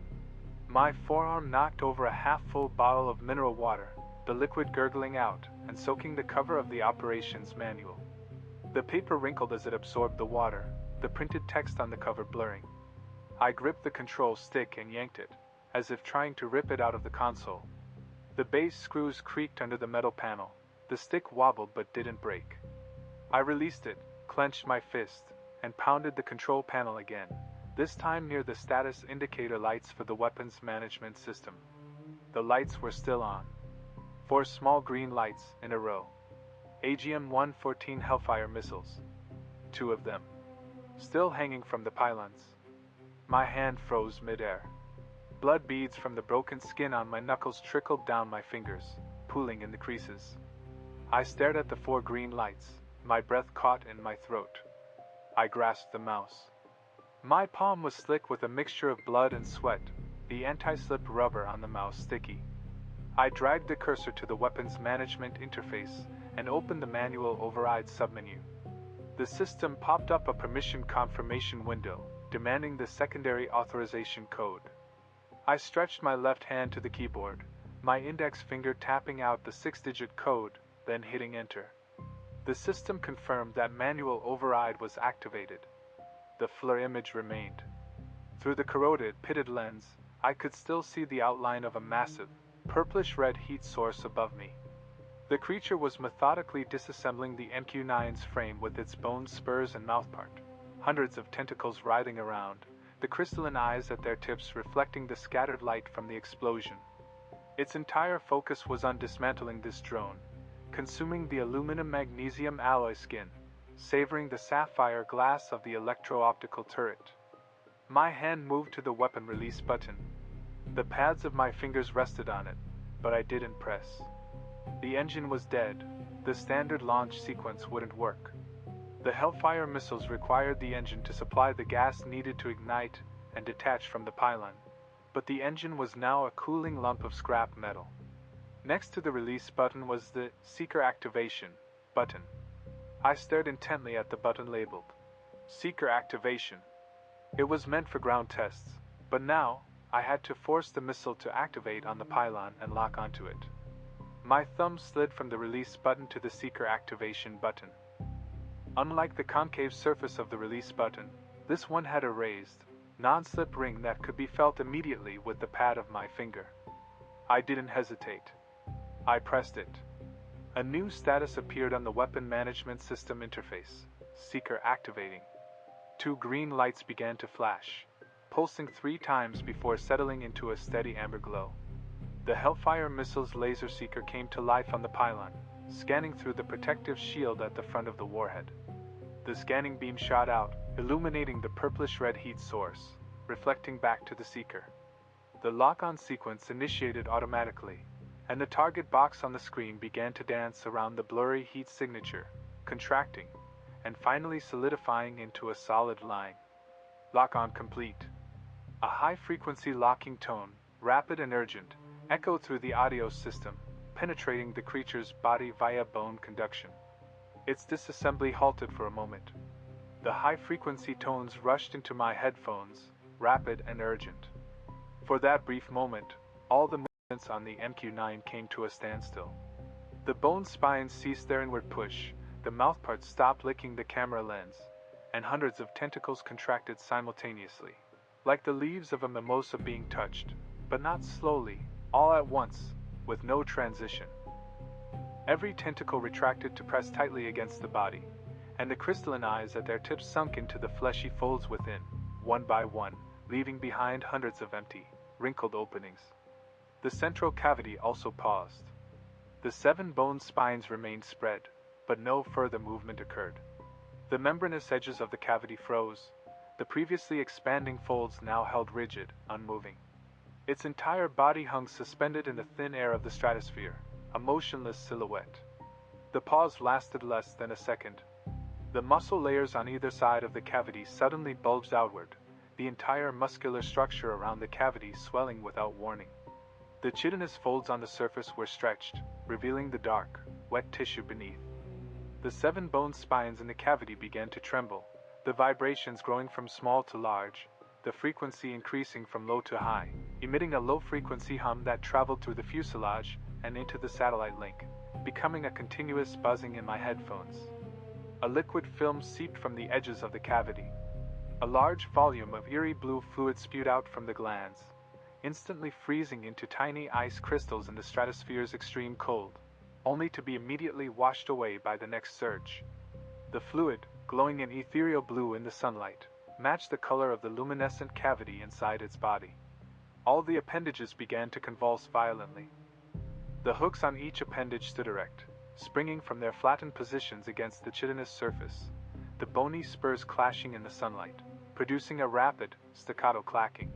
My forearm knocked over a half-full bottle of mineral water, the liquid gurgling out and soaking the cover of the operations manual. The paper wrinkled as it absorbed the water, the printed text on the cover blurring. I gripped the control stick and yanked it, as if trying to rip it out of the console. The base screws creaked under the metal panel. The stick wobbled but didn't break. I released it, clenched my fist, and pounded the control panel again, this time near the status indicator lights for the weapons management system. The lights were still on. 4 small green lights in a row. AGM-114 Hellfire missiles. 2 of them. Still hanging from the pylons. My hand froze mid-air. Blood beads from the broken skin on my knuckles trickled down my fingers, pooling in the creases. I stared at the 4 green lights, my breath caught in my throat. I grasped the mouse. My palm was slick with a mixture of blood and sweat, the anti-slip rubber on the mouse sticky. I dragged the cursor to the weapons management interface and opened the manual override submenu. The system popped up a permission confirmation window, demanding the secondary authorization code. I stretched my left hand to the keyboard, my index finger tapping out the 6-digit code, then hitting enter. The system confirmed that manual override was activated. The FLIR image remained. Through the corroded, pitted lens, I could still see the outline of a massive, purplish-red heat source above me. The creature was methodically disassembling the MQ-9's frame with its bone spurs and mouthpart, hundreds of tentacles writhing around, the crystalline eyes at their tips reflecting the scattered light from the explosion. Its entire focus was on dismantling this drone, consuming the aluminum-magnesium alloy skin, savoring the sapphire glass of the electro-optical turret. My hand moved to the weapon release button. The pads of my fingers rested on it, but I didn't press. The engine was dead. The standard launch sequence wouldn't work. The Hellfire missiles required the engine to supply the gas needed to ignite and detach from the pylon, but the engine was now a cooling lump of scrap metal. Next to the release button was the Seeker Activation button. I stared intently at the button labeled Seeker Activation. It was meant for ground tests, but now I had to force the missile to activate on the pylon and lock onto it. My thumb slid from the release button to the Seeker Activation button. Unlike the concave surface of the release button, this one had a raised, non-slip ring that could be felt immediately with the pad of my finger. I didn't hesitate. I pressed it. A new status appeared on the weapon management system interface, Seeker Activating. 2 green lights began to flash, pulsing 3 times before settling into a steady amber glow. The Hellfire missile's laser seeker came to life on the pylon, scanning through the protective shield at the front of the warhead. The scanning beam shot out, illuminating the purplish-red heat source, reflecting back to the seeker. The lock-on sequence initiated automatically, and the target box on the screen began to dance around the blurry heat signature, contracting, and finally solidifying into a solid line. Lock-on complete. A high-frequency locking tone, rapid and urgent, echoed through the audio system, penetrating the creature's body via bone conduction. Its disassembly halted for a moment. The high-frequency tones rushed into my headphones, rapid and urgent. For that brief moment, all the movements on the MQ-9 came to a standstill. The bone spines ceased their inward push, the mouthparts stopped licking the camera lens, and hundreds of tentacles contracted simultaneously, like the leaves of a mimosa being touched, but not slowly, all at once, with no transition. Every tentacle retracted to press tightly against the body, and the crystalline eyes at their tips sunk into the fleshy folds within, one by one, leaving behind hundreds of empty, wrinkled openings. The central cavity also paused. The 7 bone spines remained spread, but no further movement occurred. The membranous edges of the cavity froze, the previously expanding folds now held rigid, unmoving. Its entire body hung suspended in the thin air of the stratosphere, a motionless silhouette. The pause lasted less than a second. The muscle layers on either side of the cavity suddenly bulged outward, the entire muscular structure around the cavity swelling without warning. The chitinous folds on the surface were stretched, revealing the dark, wet tissue beneath. The 7 bone spines in the cavity began to tremble, the vibrations growing from small to large, the frequency increasing from low to high, emitting a low-frequency hum that traveled through the fuselage and into the satellite link, becoming a continuous buzzing in my headphones. A liquid film seeped from the edges of the cavity. A large volume of eerie blue fluid spewed out from the glands, instantly freezing into tiny ice crystals in the stratosphere's extreme cold, only to be immediately washed away by the next surge. The fluid, glowing an ethereal blue in the sunlight, matched the color of the luminescent cavity inside its body. All the appendages began to convulse violently. The hooks on each appendage stood erect, springing from their flattened positions against the chitinous surface, the bony spurs clashing in the sunlight, producing a rapid, staccato clacking.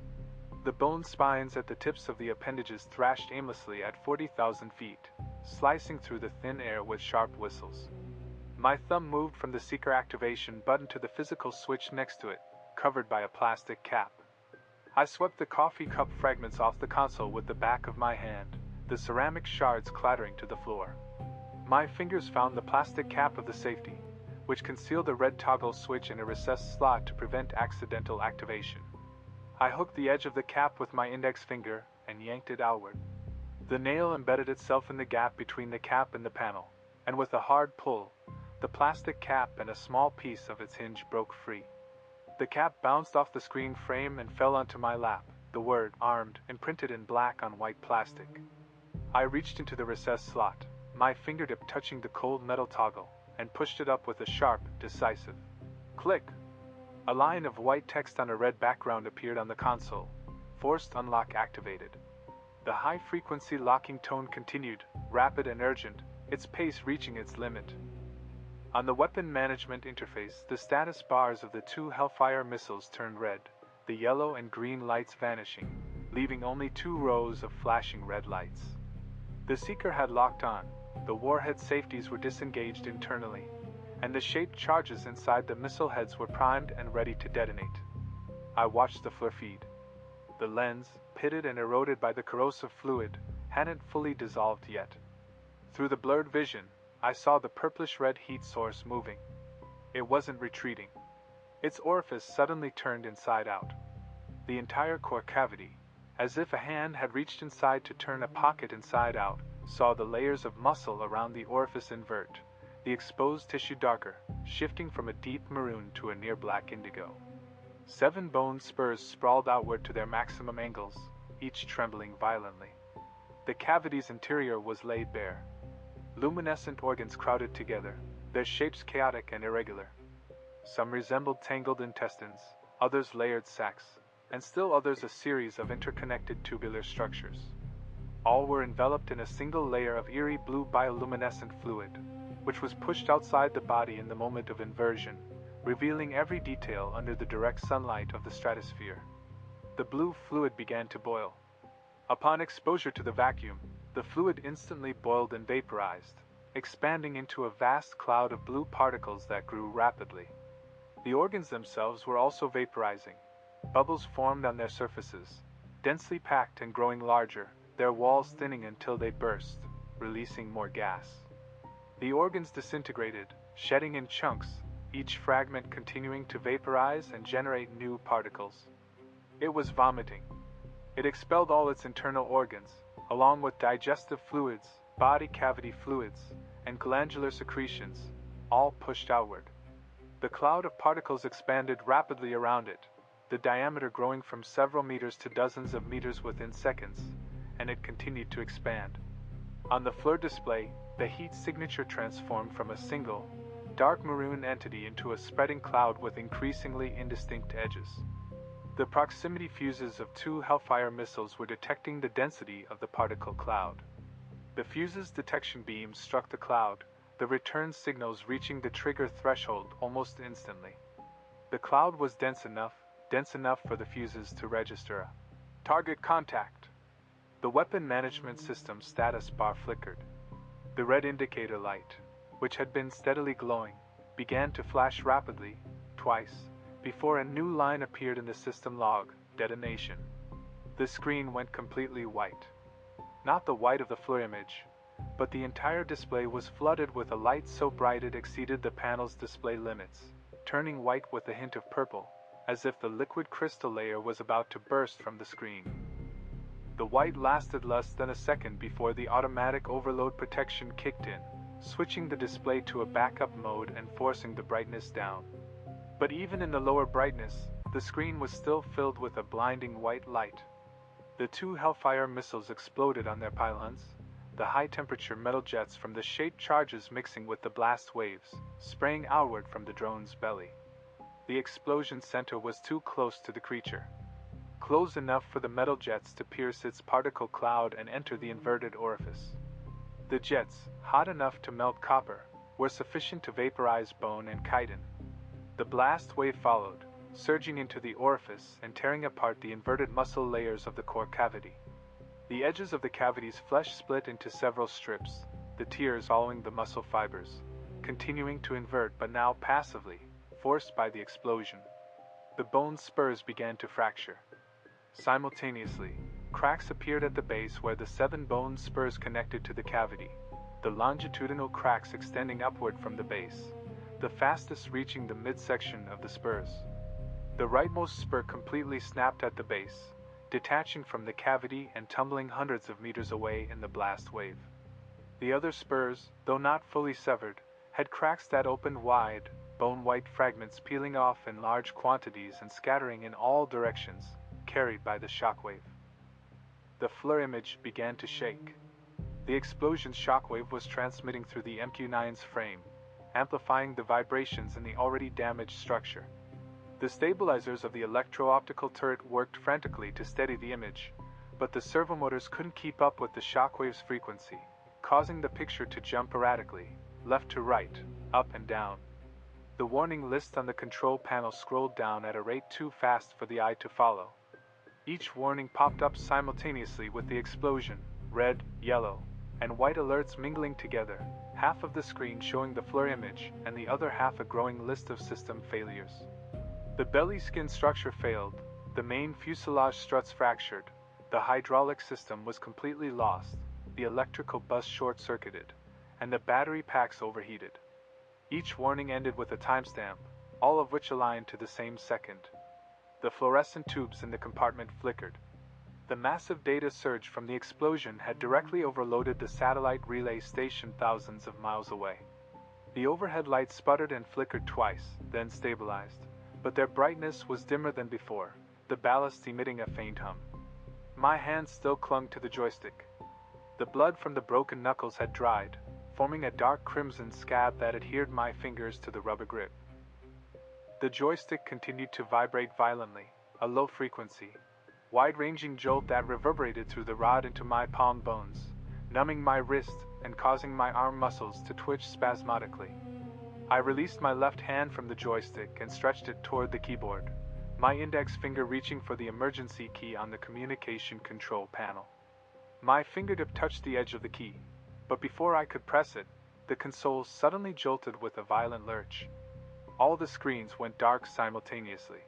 The bone spines at the tips of the appendages thrashed aimlessly at 40,000 feet, slicing through the thin air with sharp whistles. My thumb moved from the seeker activation button to the physical switch next to it, covered by a plastic cap. I swept the coffee cup fragments off the console with the back of my hand, the ceramic shards clattering to the floor. My fingers found the plastic cap of the safety, which concealed a red toggle switch in a recessed slot to prevent accidental activation. I hooked the edge of the cap with my index finger and yanked it outward. The nail embedded itself in the gap between the cap and the panel, and with a hard pull, the plastic cap and a small piece of its hinge broke free. The cap bounced off the screen frame and fell onto my lap, the word "armed" imprinted in black on white plastic. I reached into the recessed slot, my fingertip touching the cold metal toggle, and pushed it up with a sharp, decisive click. A line of white text on a red background appeared on the console. Forced unlock activated. The high-frequency locking tone continued, rapid and urgent, its pace reaching its limit. On the weapon management interface, the status bars of the two Hellfire missiles turned red, the yellow and green lights vanishing, leaving only 2 rows of flashing red lights. The Seeker had locked on, the warhead safeties were disengaged internally, and the shaped charges inside the missile heads were primed and ready to detonate. I watched the flare feed. The lens, pitted and eroded by the corrosive fluid, hadn't fully dissolved yet. Through the blurred vision, I saw the purplish-red heat source moving. It wasn't retreating. Its orifice suddenly turned inside out. The entire core cavity, as if a hand had reached inside to turn a pocket inside out, saw the layers of muscle around the orifice invert, the exposed tissue darker, shifting from a deep maroon to a near black indigo. 7 bone spurs sprawled outward to their maximum angles, each trembling violently. The cavity's interior was laid bare. Luminescent organs crowded together, their shapes chaotic and irregular. Some resembled tangled intestines, others layered sacs, and still others a series of interconnected tubular structures. All were enveloped in a single layer of eerie blue bioluminescent fluid, which was pushed outside the body in the moment of inversion, revealing every detail under the direct sunlight of the stratosphere. The blue fluid began to boil. Upon exposure to the vacuum, the fluid instantly boiled and vaporized, expanding into a vast cloud of blue particles that grew rapidly. The organs themselves were also vaporizing. Bubbles formed on their surfaces, densely packed and growing larger, their walls thinning until they burst, releasing more gas. The organs disintegrated, shedding in chunks, each fragment continuing to vaporize and generate new particles. It was vomiting. It expelled all its internal organs, along with digestive fluids, body cavity fluids, and glandular secretions, all pushed outward. The cloud of particles expanded rapidly around it, the diameter growing from several meters to dozens of meters within seconds, and it continued to expand. On the FLIR display, the heat signature transformed from a single, dark maroon entity into a spreading cloud with increasingly indistinct edges. The proximity fuses of 2 Hellfire missiles were detecting the density of the particle cloud. The fuse's detection beams struck the cloud, the return signals reaching the trigger threshold almost instantly. The cloud was dense enough for the fuses to register a target contact. The weapon management system status bar flickered. The red indicator light, which had been steadily glowing, began to flash rapidly, twice, before a new line appeared in the system log, detonation. The screen went completely white. Not the white of the FLIR image, but the entire display was flooded with a light so bright it exceeded the panel's display limits, turning white with a hint of purple, as if the liquid crystal layer was about to burst from the screen. The white lasted less than a second before the automatic overload protection kicked in, switching the display to a backup mode and forcing the brightness down. But even in the lower brightness, the screen was still filled with a blinding white light. The two Hellfire missiles exploded on their pylons, the high-temperature metal jets from the shaped charges mixing with the blast waves, spraying outward from the drone's belly. The explosion center was too close to the creature. Close enough for the metal jets to pierce its particle cloud and enter the inverted orifice. The jets, hot enough to melt copper, were sufficient to vaporize bone and chitin. The blast wave followed, surging into the orifice and tearing apart the inverted muscle layers of the core cavity. The edges of the cavity's flesh split into several strips, the tears following the muscle fibers, continuing to invert but now passively, forced by the explosion. The bone spurs began to fracture. Simultaneously, cracks appeared at the base where the 7 bone spurs connected to the cavity, the longitudinal cracks extending upward from the base, the fastest reaching the midsection of the spurs. The rightmost spur completely snapped at the base, detaching from the cavity and tumbling hundreds of meters away in the blast wave. The other spurs, though not fully severed, had cracks that opened wide, bone-white fragments peeling off in large quantities and scattering in all directions, carried by the shockwave. The FLIR image began to shake. The explosion's shockwave was transmitting through the MQ-9's frame, amplifying the vibrations in the already damaged structure. The stabilizers of the electro-optical turret worked frantically to steady the image, but the servomotors couldn't keep up with the shockwave's frequency, causing the picture to jump erratically, left to right, up and down. The warning list on the control panel scrolled down at a rate too fast for the eye to follow. Each warning popped up simultaneously with the explosion, red, yellow, and white alerts mingling together, half of the screen showing the FLIR image and the other half a growing list of system failures. The belly skin structure failed, the main fuselage struts fractured, the hydraulic system was completely lost, the electrical bus short-circuited, and the battery packs overheated. Each warning ended with a timestamp, all of which aligned to the same second. The fluorescent tubes in the compartment flickered. The massive data surge from the explosion had directly overloaded the satellite relay station thousands of miles away. The overhead lights sputtered and flickered twice, then stabilized, but their brightness was dimmer than before, the ballast emitting a faint hum. My hand still clung to the joystick. The blood from the broken knuckles had dried, forming a dark crimson scab that adhered my fingers to the rubber grip. The joystick continued to vibrate violently, a low-frequency, wide-ranging jolt that reverberated through the rod into my palm bones, numbing my wrist and causing my arm muscles to twitch spasmodically. I released my left hand from the joystick and stretched it toward the keyboard, my index finger reaching for the emergency key on the communication control panel. My fingertip touched the edge of the key, but before I could press it, the console suddenly jolted with a violent lurch. All the screens went dark simultaneously.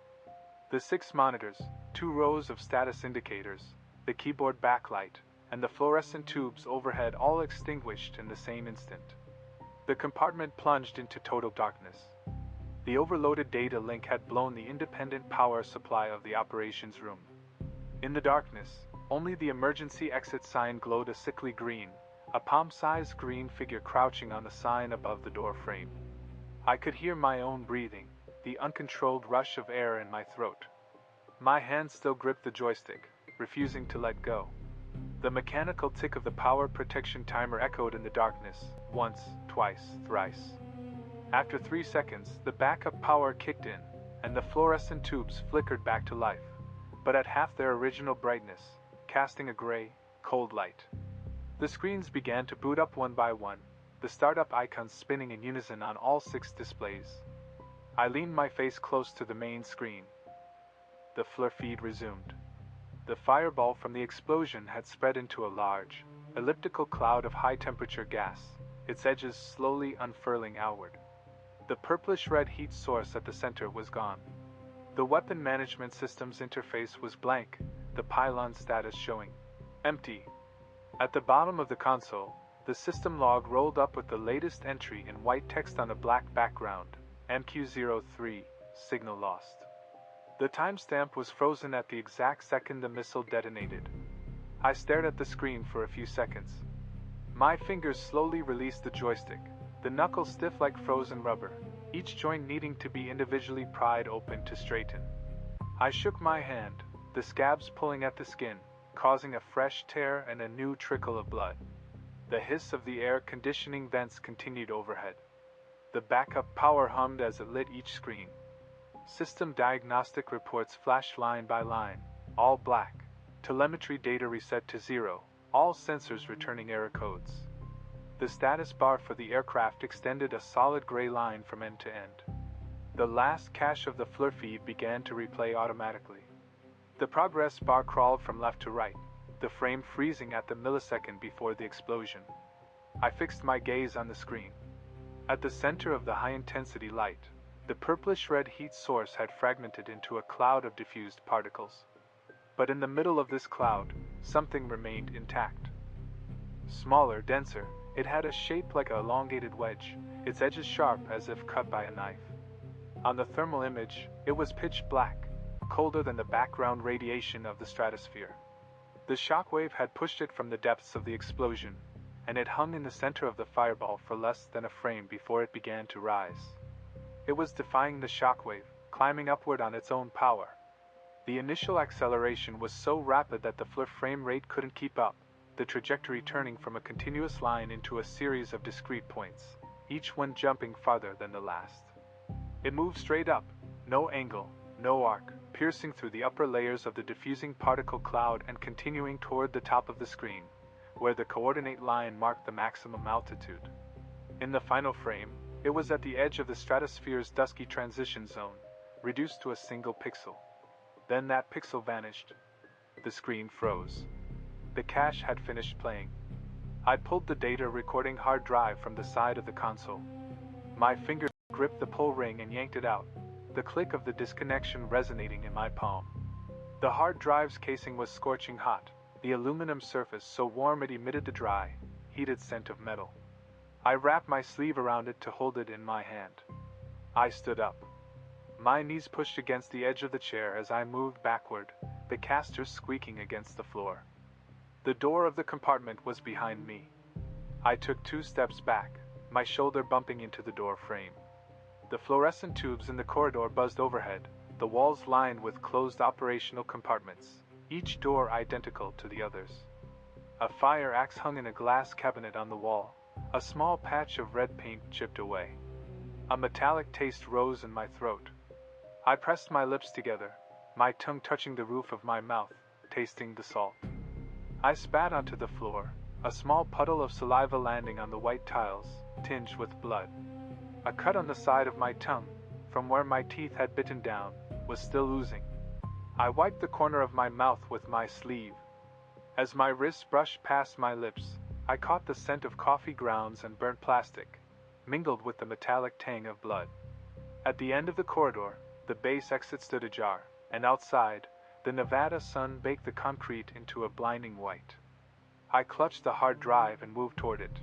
The 6 monitors, 2 rows of status indicators, the keyboard backlight, and the fluorescent tubes overhead all extinguished in the same instant. The compartment plunged into total darkness. The overloaded data link had blown the independent power supply of the operations room. In the darkness, only the emergency exit sign glowed a sickly green, a palm-sized green figure crouching on the sign above the door frame. I could hear my own breathing, the uncontrolled rush of air in my throat. My hand still gripped the joystick, refusing to let go. The mechanical tick of the power protection timer echoed in the darkness, once, twice, thrice. After 3 seconds, the backup power kicked in, and the fluorescent tubes flickered back to life, but at half their original brightness, casting a gray, cold light. The screens began to boot up one by one, the startup icons spinning in unison on all 6 displays. I leaned my face close to the main screen. The FLIR feed resumed. The fireball from the explosion had spread into a large, elliptical cloud of high-temperature gas, its edges slowly unfurling outward. The purplish-red heat source at the center was gone. The weapon management system's interface was blank, the pylon status showing empty. At the bottom of the console, the system log rolled up with the latest entry in white text on a black background, MQ-03, signal lost. The timestamp was frozen at the exact second the missile detonated. I stared at the screen for a few seconds. My fingers slowly released the joystick, the knuckles stiff like frozen rubber, each joint needing to be individually pried open to straighten. I shook my hand, the scabs pulling at the skin, causing a fresh tear and a new trickle of blood. The hiss of the air conditioning vents continued overhead. The backup power hummed as it lit each screen. System diagnostic reports flashed line by line, all black. Telemetry data reset to 0, all sensors returning error codes. The status bar for the aircraft extended a solid gray line from end to end. The last cache of the FLIR feed began to replay automatically. The progress bar crawled from left to right, the frame freezing at the millisecond before the explosion. I fixed my gaze on the screen. At the center of the high-intensity light, the purplish-red heat source had fragmented into a cloud of diffused particles. But in the middle of this cloud, something remained intact. Smaller, denser, it had a shape like an elongated wedge, its edges sharp as if cut by a knife. On the thermal image, it was pitch black, colder than the background radiation of the stratosphere. The shockwave had pushed it from the depths of the explosion, and it hung in the center of the fireball for less than a frame before it began to rise. It was defying the shockwave, climbing upward on its own power. The initial acceleration was so rapid that the FLIR frame rate couldn't keep up, the trajectory turning from a continuous line into a series of discrete points, each one jumping farther than the last. It moved straight up, no angle, no arc, piercing through the upper layers of the diffusing particle cloud and continuing toward the top of the screen, where the coordinate line marked the maximum altitude. In the final frame, it was at the edge of the stratosphere's dusky transition zone, reduced to a single pixel. Then that pixel vanished. The screen froze. The cache had finished playing. I pulled the data recording hard drive from the side of the console. My finger gripped the pull ring and yanked it out, the click of the disconnection resonating in my palm. The hard drive's casing was scorching hot, the aluminum surface so warm it emitted the dry, heated scent of metal. I wrapped my sleeve around it to hold it in my hand. I stood up. My knees pushed against the edge of the chair as I moved backward, the casters squeaking against the floor. The door of the compartment was behind me. I took 2 steps back, my shoulder bumping into the door frame. The fluorescent tubes in the corridor buzzed overhead, the walls lined with closed operational compartments, each door identical to the others. A fire axe hung in a glass cabinet on the wall, a small patch of red paint chipped away. A metallic taste rose in my throat. I pressed my lips together, my tongue touching the roof of my mouth, tasting the salt. I spat onto the floor, a small puddle of saliva landing on the white tiles, tinged with blood. A cut on the side of my tongue, from where my teeth had bitten down, was still oozing. I wiped the corner of my mouth with my sleeve. As my wrist brushed past my lips, I caught the scent of coffee grounds and burnt plastic, mingled with the metallic tang of blood. At the end of the corridor, the base exit stood ajar, and outside, the Nevada sun baked the concrete into a blinding white. I clutched the hard drive and moved toward it.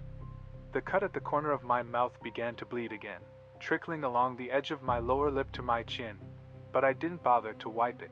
The cut at the corner of my mouth began to bleed again, trickling along the edge of my lower lip to my chin, but I didn't bother to wipe it.